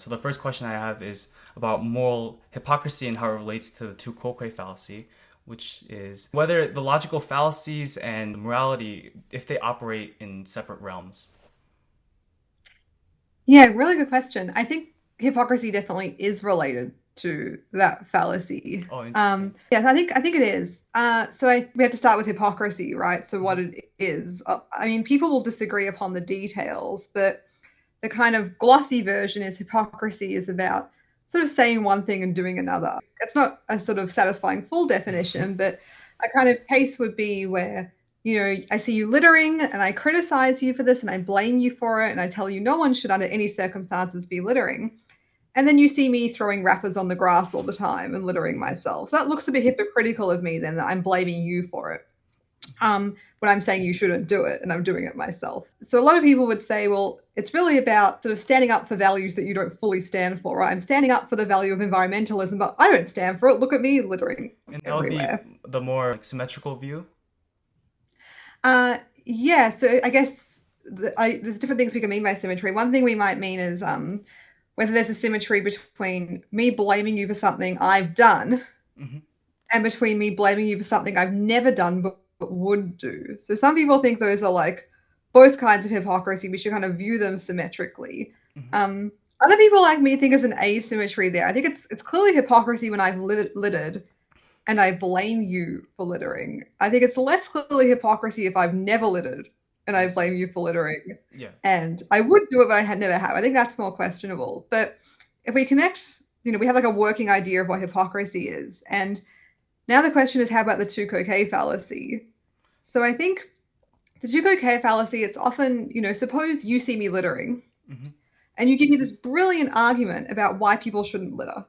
So the first question I have is about moral hypocrisy and how it relates to the two quoque fallacy, which is whether the logical fallacies and morality, if they operate in separate realms. Yeah, really good question. I think hypocrisy definitely is related to that fallacy. Oh, interesting. Yes, I think it is. We have to start with hypocrisy, right? So what Hmm. it is. I mean, people will disagree upon the details, but the kind of glossy version is hypocrisy is about sort of saying one thing and doing another. It's not a sort of satisfying full definition, but a kind of case would be where, I see you littering and I criticize you for this and I blame you for it and I tell you no one should under any circumstances be littering. And then you see me throwing wrappers on the grass all the time and littering myself. So that looks a bit hypocritical of me then that I'm blaming you for it when I'm saying you shouldn't do it and I'm doing it myself. So a lot of people would say, well, it's really about sort of standing up for values that you don't fully stand for, right? I'm standing up for the value of environmentalism, but I don't stand for it. Look at me littering And that would be everywhere. the more symmetrical view. Yeah, so I guess there's different things we can mean by symmetry. One thing we might mean is whether there's a symmetry between me blaming you for something I've done Hmm. and between me blaming you for something I've never done but would do. So some people think those are like both kinds of hypocrisy. We should kind of view them symmetrically. Hmm. Um, Other people like me think there's an asymmetry there. I think it's clearly hypocrisy when I've littered and I blame you for littering. I think it's less clearly hypocrisy if I've never littered and I I see. blame you for littering. Yeah. And I would do it, but I had never have. I think that's more questionable. But if we connect, we have like a working idea of what hypocrisy is. And now the question is, how about the two coquet fallacy? So I think the two coquet fallacy, it's often, suppose you see me littering Hmm. and you give me this brilliant argument about why people shouldn't litter.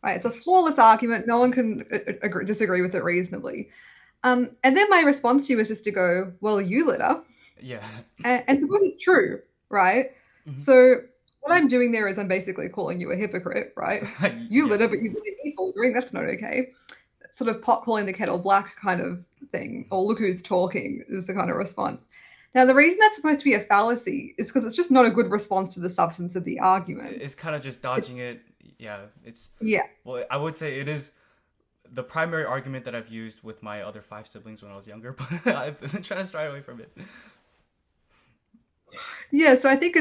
Right? It's a flawless argument. No one can disagree with it reasonably. And then my response to you is just to go, well, you litter. Yeah. And suppose it's true, right? Hmm. So what I'm doing there is I'm basically calling you a hypocrite, right? You Yeah. litter, but you believe me for littering. That's not okay. Sort of pot calling the kettle black kind of thing, or look who's talking is the kind of response. Now, the reason that's supposed to be a fallacy is because it's just not a good response to the substance of the argument. It's kind of just It, dodging it. Yeah. It's, yeah, well, I would say it is the primary argument that I've used with my other five siblings when I was younger, but I've been trying to stray away from it. yeah. So I think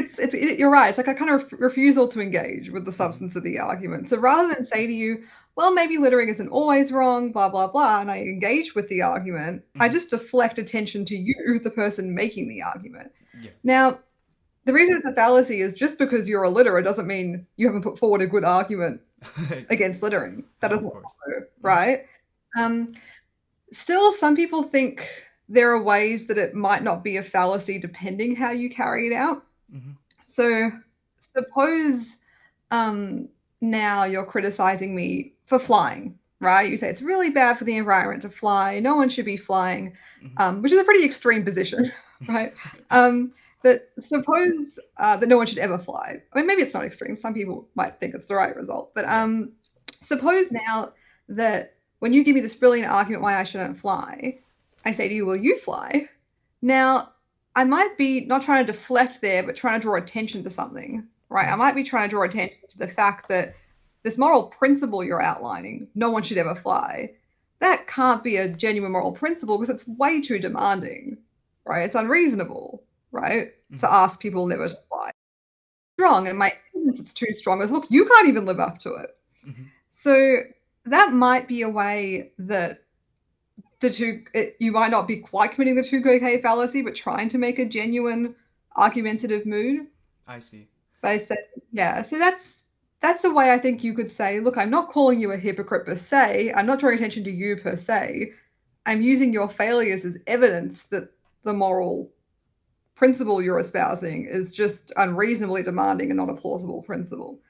you're right. It's like a kind of refusal to engage with the Hmm. substance of the argument. So rather than say to you, well, maybe littering isn't always wrong, blah blah blah, and I engage with the argument, I Hmm. just deflect attention to you, the person making the argument. Yeah. Now, the reason it's a fallacy is just because you're a litterer doesn't mean you haven't put forward a good argument against littering. That No, doesn't of course. follow, Hmm. right? Um, Still, some people think there are ways that it might not be a fallacy depending how you carry it out. Hmm. So, suppose um, now you're criticizing me for flying, right? You say it's really bad for the environment to fly. No one should be flying, Hmm. which is a pretty extreme position, right? Um, but suppose that no one should ever fly. I mean, maybe it's not extreme. Some people might think it's the right result. But Yeah. suppose now that when you give me this brilliant argument why I shouldn't fly, I say to you, "Will you fly?" Now, I might be not trying to deflect there, but trying to draw attention to something, right? I Hmm. might be trying to draw attention to the fact that this moral principle you're outlining, no one should ever fly, that can't be a genuine moral principle because it's way too demanding, right? It's unreasonable, right? To Hmm. ask people never to fly. Strong, and my evidence it's too strong is look, you can't even live up to it. Hmm. So that might be a way that you might not be quite committing the two cocaine fallacy, but trying to make a genuine argumentative mood I see. by saying, yeah. So that's a way I think you could say, look, I'm not calling you a hypocrite per se. I'm not drawing attention to you per se. I'm using your failures as evidence that the moral principle you're espousing is just unreasonably demanding and not a plausible principle.